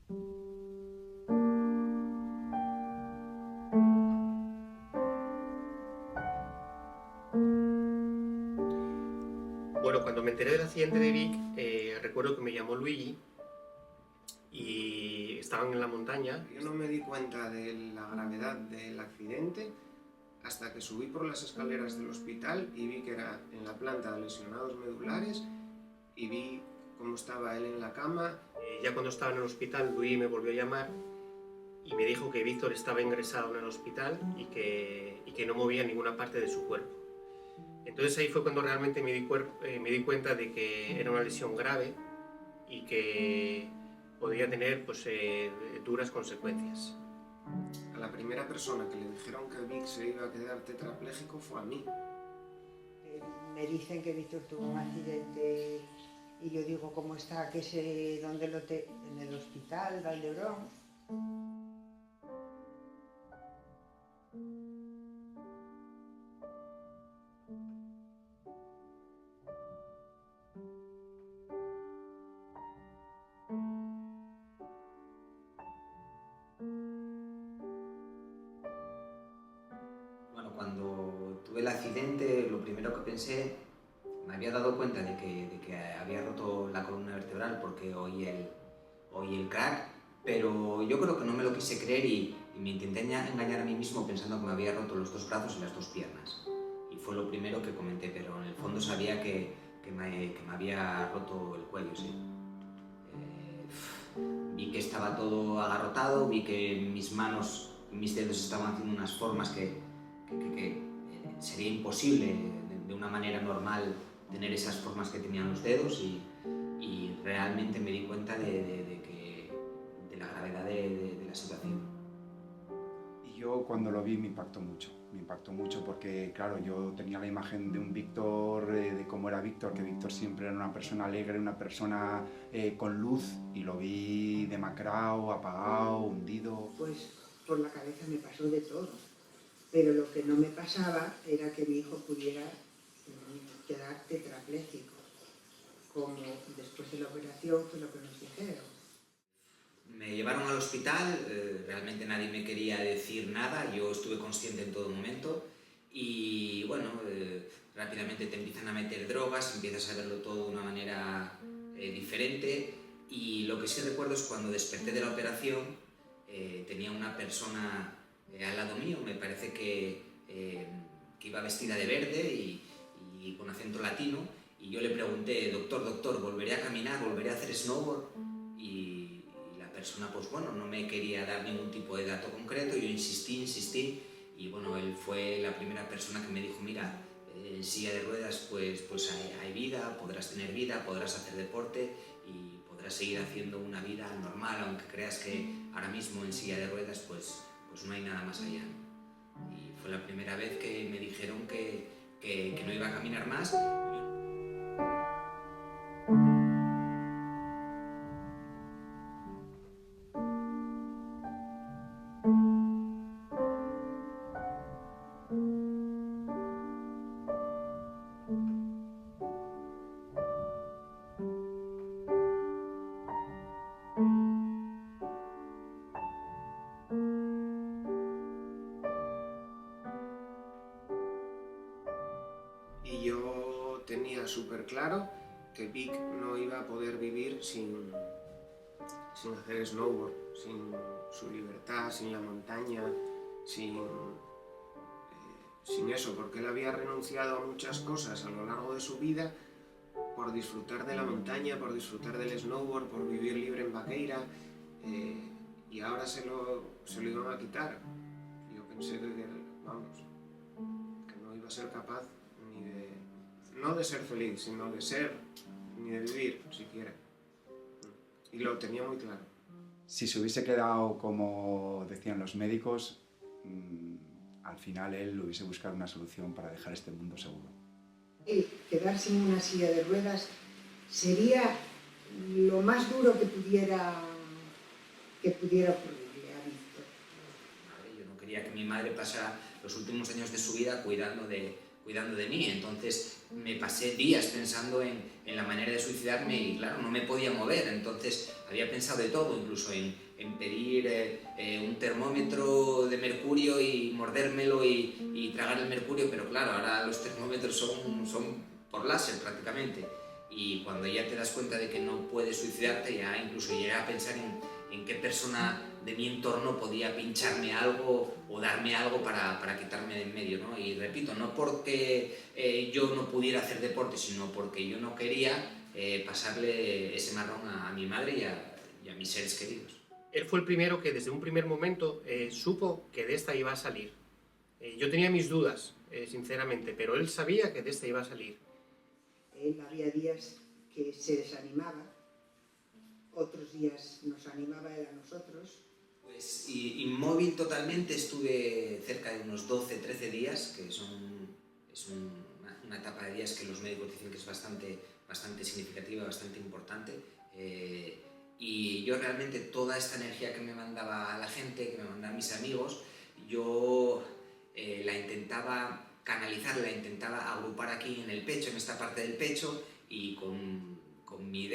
Bueno, cuando me enteré del accidente de Vic, recuerdo que me llamó Luigi y estaban en la montaña. Yo no me di cuenta de la gravedad del accidente hasta que subí por las escaleras del hospital y vi que era en la planta de lesionados medulares y vi cómo estaba él en la cama. Ya cuando estaba en el hospital, Luigi me volvió a llamar y me dijo que Víctor estaba ingresado en el hospital y que no movía ninguna parte de su cuerpo. Entonces ahí fue cuando realmente me di cuenta de que era una lesión grave y que podría tener pues, duras consecuencias. A la primera persona que le dijeron que Vic se iba a quedar tetrapléjico fue a mí. Me dicen que Víctor tuvo un accidente y yo digo, ¿cómo está? ¿Qué sé dónde en el hospital, Valdebrón? Bueno, cuando tuve el accidente, lo primero que pensé, me había dado cuenta de que había roto la columna vertebral porque oí el crack, pero yo creo que no me lo quise creer y me intenté engañar a mí mismo pensando que me había roto los dos brazos y las dos piernas. Y fue lo primero que comenté, pero en el fondo sabía que me había roto el cuello, sí. Vi que estaba todo agarrotado, vi que mis manos, mis dedos estaban haciendo unas formas que sería imposible de una manera normal tener esas formas que tenían los dedos y realmente me di cuenta de la gravedad de la situación. Y yo cuando lo vi me impactó mucho porque claro, yo tenía la imagen de un Víctor, de cómo era Víctor, que Víctor siempre era una persona alegre, una persona con luz, y lo vi demacrado, apagado, hundido. Pues por la cabeza me pasó de todo, pero lo que no me pasaba era que mi hijo pudiera quedar tetrapléjico, como después de la operación fue lo que nos dijeron. Me llevaron al hospital, realmente nadie me quería decir nada, yo estuve consciente en todo momento y bueno, rápidamente te empiezan a meter drogas, empiezas a verlo todo de una manera diferente y lo que sí recuerdo es cuando desperté de la operación, tenía una persona al lado mío, me parece que iba vestida de verde y con acento latino y yo le pregunté, doctor, ¿volveré a caminar, volveré a hacer snowboard? Y la persona, pues bueno, no me quería dar ningún tipo de dato concreto, yo insistí y bueno, él fue la primera persona que me dijo, mira, en silla de ruedas pues hay vida, podrás tener vida, podrás hacer deporte y podrás seguir haciendo una vida normal, aunque creas que ahora mismo en silla de ruedas pues no hay nada más allá. Y fue la primera vez que me dijeron que no iba a caminar más. Y yo tenía súper claro que Vic no iba a poder vivir sin hacer snowboard, sin su libertad, sin la montaña, sin eso, porque él había renunciado a muchas cosas a lo largo de su vida por disfrutar de la montaña, por disfrutar del snowboard, por vivir libre en Vaqueira, y ahora se lo iban a quitar. Yo pensé que, vamos, que no iba a ser capaz no de ser feliz, sino de ser, ni de vivir, siquiera. Y lo tenía muy claro. Si se hubiese quedado como decían los médicos, al final él hubiese buscado una solución para dejar este mundo seguro. El quedarse en una silla de ruedas sería lo más duro que pudiera ocurrirle a Víctor. Yo no quería que mi madre pasara los últimos años de su vida cuidando de cuidando de mí. Entonces me pasé días pensando en la manera de suicidarme y claro, no me podía mover. Entonces había pensado de todo, incluso en pedir un termómetro de mercurio y mordérmelo y tragar el mercurio, pero claro, ahora los termómetros son por láser prácticamente. Y cuando ya te das cuenta de que no puedes suicidarte, ya incluso llegué a pensar en qué persona de mi entorno podía pincharme algo o darme algo para quitarme de en medio, ¿no? Y repito, no porque yo no pudiera hacer deporte, sino porque yo no quería pasarle ese marrón a mi madre y a mis seres queridos. Él fue el primero que desde un primer momento supo que de esta iba a salir. Yo tenía mis dudas, sinceramente, pero él sabía que de esta iba a salir. Él había días que se desanimaba, otros días nos animaba él a nosotros. Pues inmóvil totalmente estuve cerca de unos 12, 13 días, que es una etapa de días que los médicos dicen que es bastante significativa, bastante importante. Y yo realmente toda esta energía que me mandaba la gente, que me mandaban mis amigos, yo la intentaba canalizar, la intentaba agrupar aquí en el pecho, en esta parte del pecho, y con mi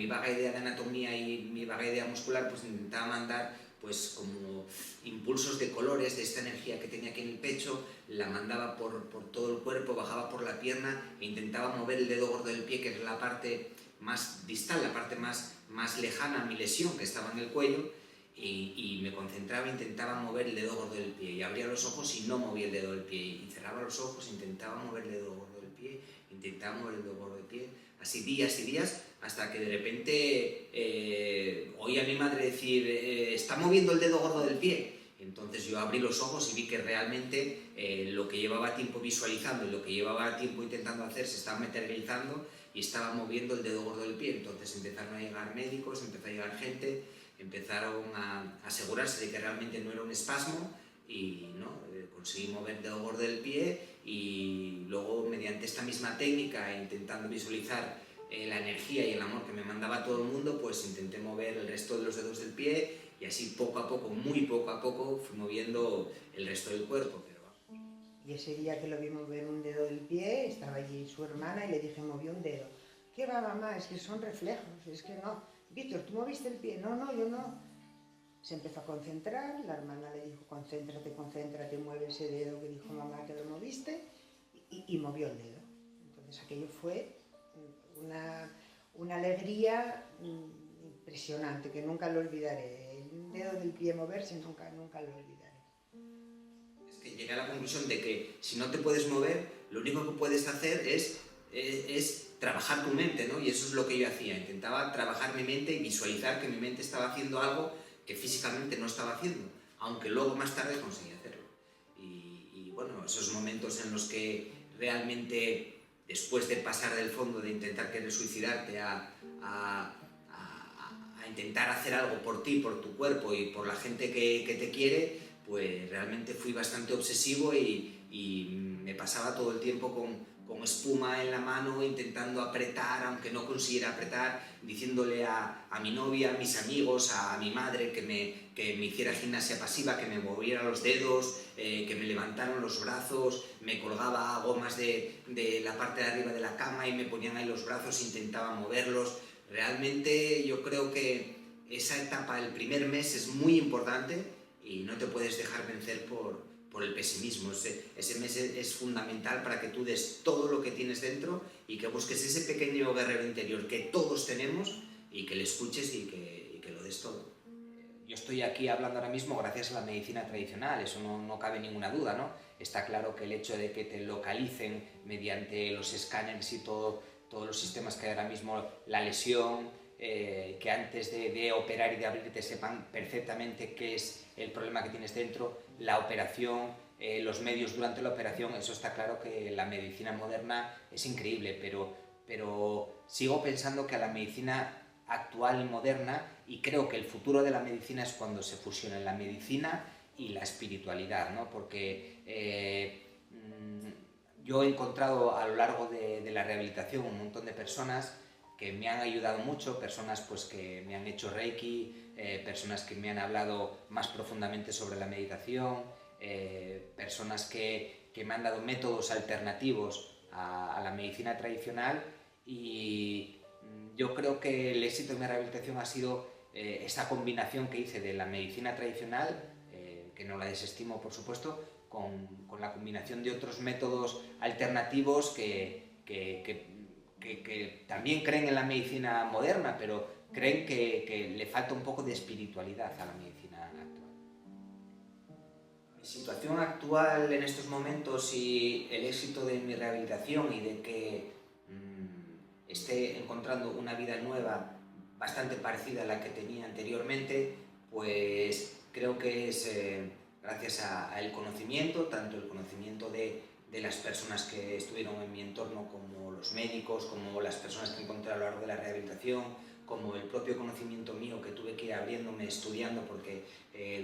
vaga idea de anatomía y mi vaga idea muscular, pues intentaba mandar pues como impulsos de colores de esta energía que tenía aquí en el pecho, la mandaba por todo el cuerpo, bajaba por la pierna e intentaba mover el dedo gordo del pie, que es la parte más distal, la parte más lejana a mi lesión, que estaba en el cuello, y me concentraba, intentaba mover el dedo gordo del pie, y abría los ojos y no movía el dedo del pie, y cerraba los ojos, intentaba mover el dedo gordo del pie, intentaba mover el dedo gordo del pie, así días y días, hasta que de repente oí a mi madre decir, está moviendo el dedo gordo del pie. Entonces yo abrí los ojos y vi que realmente lo que llevaba tiempo visualizando y lo que llevaba tiempo intentando hacer se estaba materializando y estaba moviendo el dedo gordo del pie. Entonces empezaron a llegar médicos, empezó a llegar gente, empezaron a asegurarse de que realmente no era un espasmo y ¿no? Conseguí mover el dedo gordo del pie y luego mediante esta misma técnica, intentando visualizar la energía y el amor que me mandaba todo el mundo, pues intenté mover el resto de los dedos del pie y así poco a poco, muy poco a poco, fui moviendo el resto del cuerpo. Y ese día que lo vi mover un dedo del pie, estaba allí su hermana y le dije, movió un dedo. ¿Qué va, mamá? Es que son reflejos, es que no. Víctor, ¿tú moviste el pie? No, yo no. Se empezó a concentrar, la hermana le dijo, concéntrate, mueve ese dedo que dijo mamá que lo moviste, y movió el dedo. Entonces aquello fue una alegría impresionante, que nunca lo olvidaré. El dedo del pie moverse, nunca lo olvidaré. Llegué a la conclusión de que si no te puedes mover, lo único que puedes hacer es trabajar tu mente, ¿no? Y eso es lo que yo hacía, intentaba trabajar mi mente y visualizar que mi mente estaba haciendo algo que físicamente no estaba haciendo, aunque luego más tarde conseguí hacerlo. Y bueno, esos momentos en los que realmente, después de pasar del fondo, de intentar querer suicidarte a intentar hacer algo por ti, por tu cuerpo y por la gente que te quiere, pues realmente fui bastante obsesivo y me pasaba todo el tiempo con espuma en la mano, intentando apretar, aunque no consiguiera apretar, diciéndole a mi novia, a mis amigos, a mi madre que me hiciera gimnasia pasiva, que me moviera los dedos, que me levantaran los brazos, me colgaba gomas de la parte de arriba de la cama y me ponían ahí los brazos, intentaba moverlos. Realmente yo creo que esa etapa, el primer mes, es muy importante y no te puedes dejar vencer por el pesimismo. Ese mes es fundamental para que tú des todo lo que tienes dentro y que busques ese pequeño guerrero interior que todos tenemos y que le escuches y que lo des todo. Yo estoy aquí hablando ahora mismo gracias a la medicina tradicional, eso no cabe ninguna duda, ¿no? Está claro que el hecho de que te localicen mediante los escáneres y todos los sistemas que hay ahora mismo, la lesión, que antes de operar y de abrirte sepan perfectamente qué es el problema que tienes dentro, la operación, los medios durante la operación, eso está claro que la medicina moderna es increíble, pero sigo pensando que a la medicina actual y moderna, y creo que el futuro de la medicina es cuando se fusionen la medicina y la espiritualidad, ¿no? Porque yo he encontrado a lo largo de la rehabilitación un montón de personas que me han ayudado mucho, personas pues, que me han hecho Reiki, personas que me han hablado más profundamente sobre la meditación, personas que que me han dado métodos alternativos a la medicina tradicional, y yo creo que el éxito de mi rehabilitación ha sido esta combinación que hice de la medicina tradicional, que no la desestimo por supuesto, con la combinación de otros métodos alternativos que también creen en la medicina moderna, pero creen que le falta un poco de espiritualidad a la medicina actual. Mi situación actual en estos momentos y el éxito de mi rehabilitación y de que esté encontrando una vida nueva bastante parecida a la que tenía anteriormente, pues creo que es gracias al conocimiento, tanto el conocimiento de las personas que estuvieron en mi entorno, como los médicos, como las personas que encontré a lo largo de la rehabilitación, como el propio conocimiento mío que tuve que ir abriéndome estudiando, porque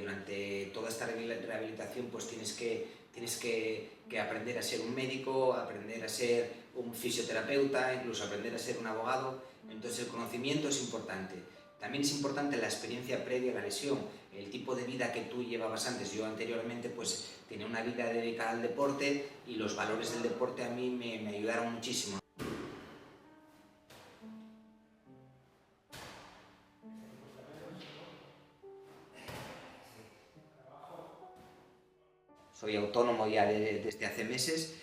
durante toda esta rehabilitación pues tienes que aprender a ser un médico, aprender a ser un fisioterapeuta, incluso aprender a ser un abogado. Entonces el conocimiento es importante. También es importante la experiencia previa a la lesión, el tipo de vida que tú llevabas antes. Yo anteriormente pues tenía una vida dedicada al deporte y los valores del deporte a mí me ayudaron muchísimo. Soy autónomo ya desde hace meses,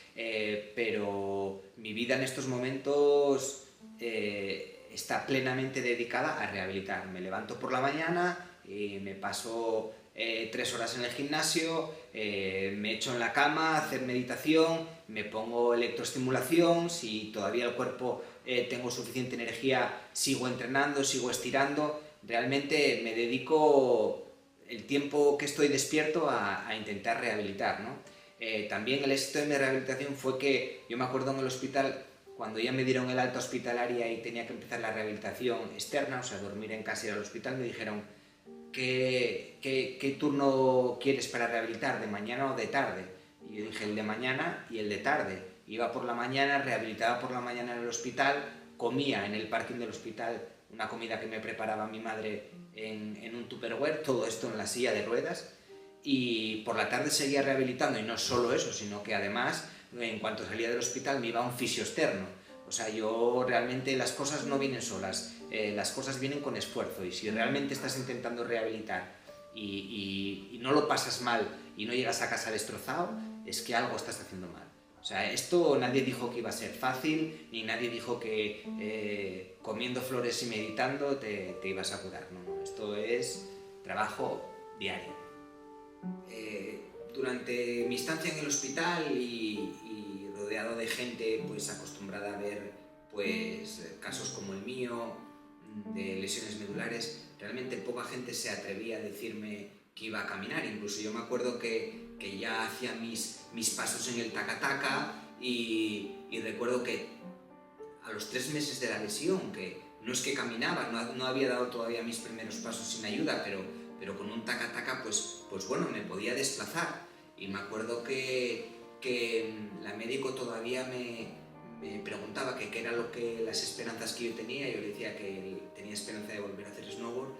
pero mi vida en estos momentos está plenamente dedicada a rehabilitar. Me levanto por la mañana y me paso 3 horas en el gimnasio, me echo en la cama a hacer meditación, me pongo electroestimulación, si todavía el cuerpo tengo suficiente energía, sigo entrenando, sigo estirando. Realmente me dedico el tiempo que estoy despierto a intentar rehabilitar, ¿no? También el éxito de mi rehabilitación fue que yo me acuerdo en el hospital, cuando ya me dieron el alta hospitalaria y tenía que empezar la rehabilitación externa, o sea, dormir en casa y ir al hospital, me dijeron: ¿qué turno quieres para rehabilitar, de mañana o de tarde? Y yo dije: el de mañana y el de tarde. Iba por la mañana, rehabilitaba por la mañana en el hospital, comía en el parking del hospital una comida que me preparaba mi madre en un tupperware, todo esto en la silla de ruedas, y por la tarde seguía rehabilitando. Y no solo eso, sino que además, en cuanto salía del hospital, me iba a un fisio externo. O sea, yo realmente, las cosas no vienen solas, las cosas vienen con esfuerzo, y si realmente estás intentando rehabilitar y no lo pasas mal y no llegas a casa destrozado, es que algo estás haciendo mal. O sea, esto nadie dijo que iba a ser fácil, ni nadie dijo que comiendo flores y meditando te ibas a curar. No, esto es trabajo diario. Durante mi estancia en el hospital y rodeado de gente pues acostumbrada a ver pues casos como el mío de lesiones medulares, realmente poca gente se atrevía a decirme que iba a caminar. Incluso yo me acuerdo que ya hacía mis pasos en el taca-taca, y recuerdo que a los 3 meses de la lesión, que no es que caminaba, no había dado todavía mis primeros pasos sin ayuda, pero con un taca-taca pues bueno, me podía desplazar. Y me acuerdo que la médico todavía me preguntaba qué era las esperanzas que yo tenía. Yo le decía que tenía esperanza de volver a hacer snowboard,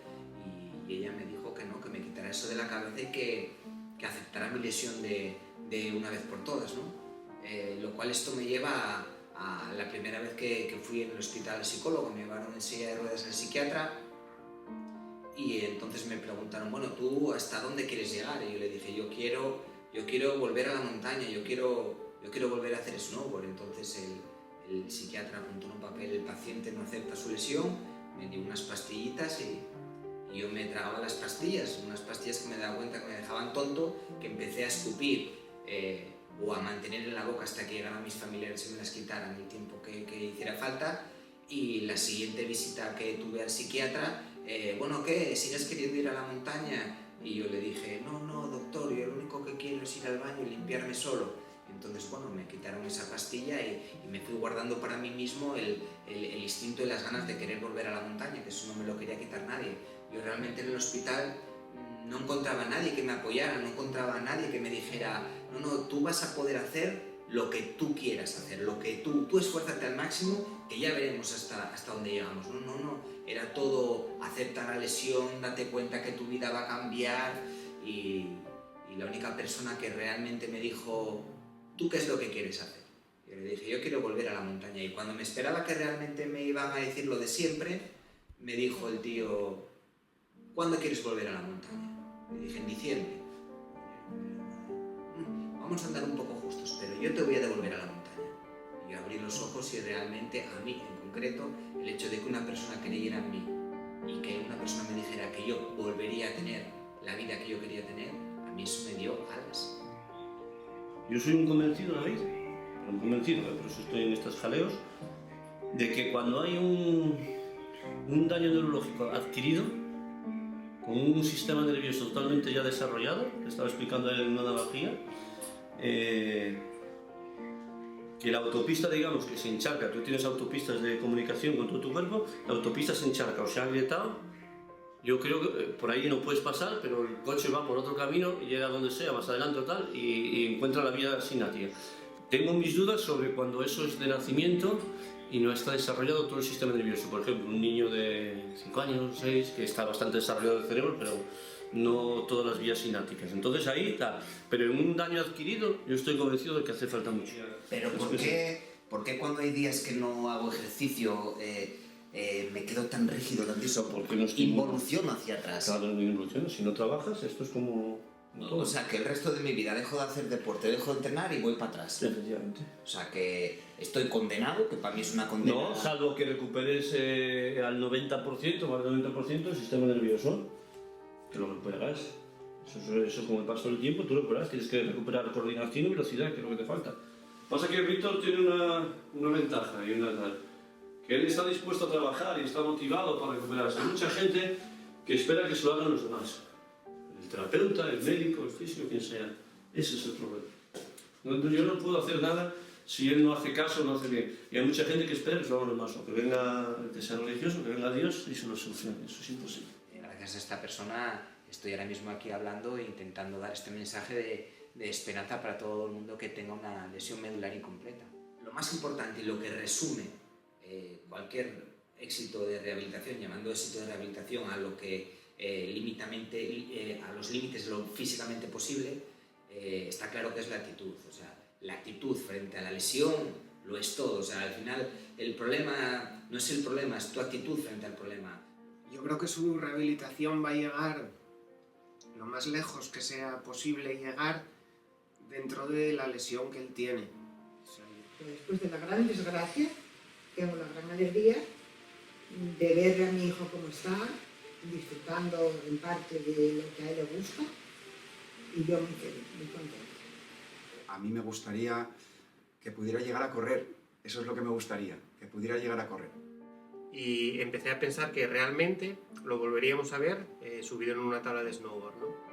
y ella me dijo que no, que me quitara eso de la cabeza y que aceptara mi lesión de una vez por todas, ¿no? Lo cual esto me lleva a la primera vez que fui en el hospital al psicólogo. Me llevaron en silla de ruedas al psiquiatra, y entonces me preguntaron: bueno, ¿tú hasta dónde quieres llegar? Y yo le dije: yo quiero volver a la montaña, yo quiero volver a hacer snowboard. Entonces el psiquiatra apuntó en un papel: el paciente no acepta su lesión, me dio unas pastillitas y yo me tragaba las pastillas, unas pastillas que me daba cuenta que me dejaban tonto, que empecé a escupir o a mantener en la boca hasta que llegaran mis familiares y me las quitaran el tiempo que hiciera falta. Y la siguiente visita que tuve al psiquiatra, bueno, ¿qué? ¿Sigues queriendo ir a la montaña? Y yo le dije: no, doctor, yo lo único que quiero es ir al baño y limpiarme solo. Entonces, bueno, me quitaron esa pastilla y me fui guardando para mí mismo el instinto y las ganas de querer volver a la montaña, que eso no me lo quería quitar nadie. Yo realmente en el hospital no encontraba a nadie que me apoyara, no encontraba a nadie que me dijera: no, tú vas a poder hacer lo que tú quieras hacer, lo que tú esfuérzate al máximo, que ya veremos hasta dónde llegamos. No, era todo: acepta la lesión, date cuenta que tu vida va a cambiar. Y la única persona que realmente me dijo: ¿tú qué es lo que quieres hacer? Yo le dije, yo quiero volver a la montaña. Y cuando me esperaba que realmente me iban a decir lo de siempre, me dijo el tío, ¿cuándo quieres volver a la montaña? Le dije, en diciembre. Vamos a andar un poco justos, pero yo te voy a devolver a la montaña. Y yo abrí los ojos y realmente a mí, en concreto, el hecho de que una persona creyera en mí y que una persona me dijera que yo volvería a tener la vida que yo quería tener, a mí eso me dio alas. Yo soy un convencido, David, por eso estoy en estos jaleos, de que cuando hay un daño neurológico adquirido, con un sistema nervioso totalmente ya desarrollado, que estaba explicando él en una analogía, que la autopista, digamos, que se encharca, tú tienes autopistas de comunicación con todo tu cuerpo, la autopista se encharca o se ha agrietado, yo creo que por ahí no puedes pasar, pero el coche va por otro camino y llega donde sea, más adelante o tal, y encuentra la vía sinática. Tengo mis dudas sobre cuando eso es de nacimiento y no está desarrollado todo el sistema nervioso. Por ejemplo, un niño de 5 años, 6, que está bastante desarrollado el cerebro, pero no todas las vías sinápticas. Entonces ahí está. Pero en un daño adquirido, yo estoy convencido de que hace falta mucho. Pero ¿por qué cuando hay días que no hago ejercicio me quedo tan rígido, tan tieso? Porque no involuciono hacia atrás. Claro, no involuciona. Si no trabajas, esto es como... O sea, que el resto de mi vida dejo de hacer deporte, dejo de entrenar y voy para atrás. Efectivamente. O sea, que estoy condenado, que para mí es una condena. No, salvo que recuperes al 90%, más del 90% el sistema nervioso, que lo recuperas. Eso con el paso del tiempo tú lo recuperas, tienes que recuperar coordinación y velocidad, que es lo que te falta. Pasa que Víctor tiene una ventaja y una tal, que él está dispuesto a trabajar y está motivado para recuperarse. Hay mucha gente que espera que se lo hagan los demás. El terapeuta, el médico, el físico, quien sea. Ese es el problema. Yo no puedo hacer nada si él no hace caso, no hace bien. Y hay mucha gente que espera que se lo hagan los demás, o que venga el que sea religioso, que venga Dios y se lo solucione. Eso es imposible. Gracias a esta persona estoy ahora mismo aquí hablando e intentando dar este mensaje de esperanza para todo el mundo que tenga una lesión medular incompleta. Lo más importante y lo que resume cualquier éxito de rehabilitación, llamando éxito de rehabilitación a lo que a los límites de lo físicamente posible, está claro que es la actitud. O sea, la actitud frente a la lesión lo es todo. O sea, al final el problema no es el problema, es tu actitud frente al problema. Yo creo que su rehabilitación va a llegar lo más lejos que sea posible llegar dentro de la lesión que él tiene. Después de la gran desgracia, tengo la gran alegría de ver a mi hijo como está, disfrutando en parte de lo que a él le gusta, y yo muy feliz, muy contenta. A mí me gustaría que pudiera llegar a correr, eso es lo que me gustaría, que pudiera llegar a correr. Y empecé a pensar que realmente lo volveríamos a ver subido en una tabla de snowboard, ¿no?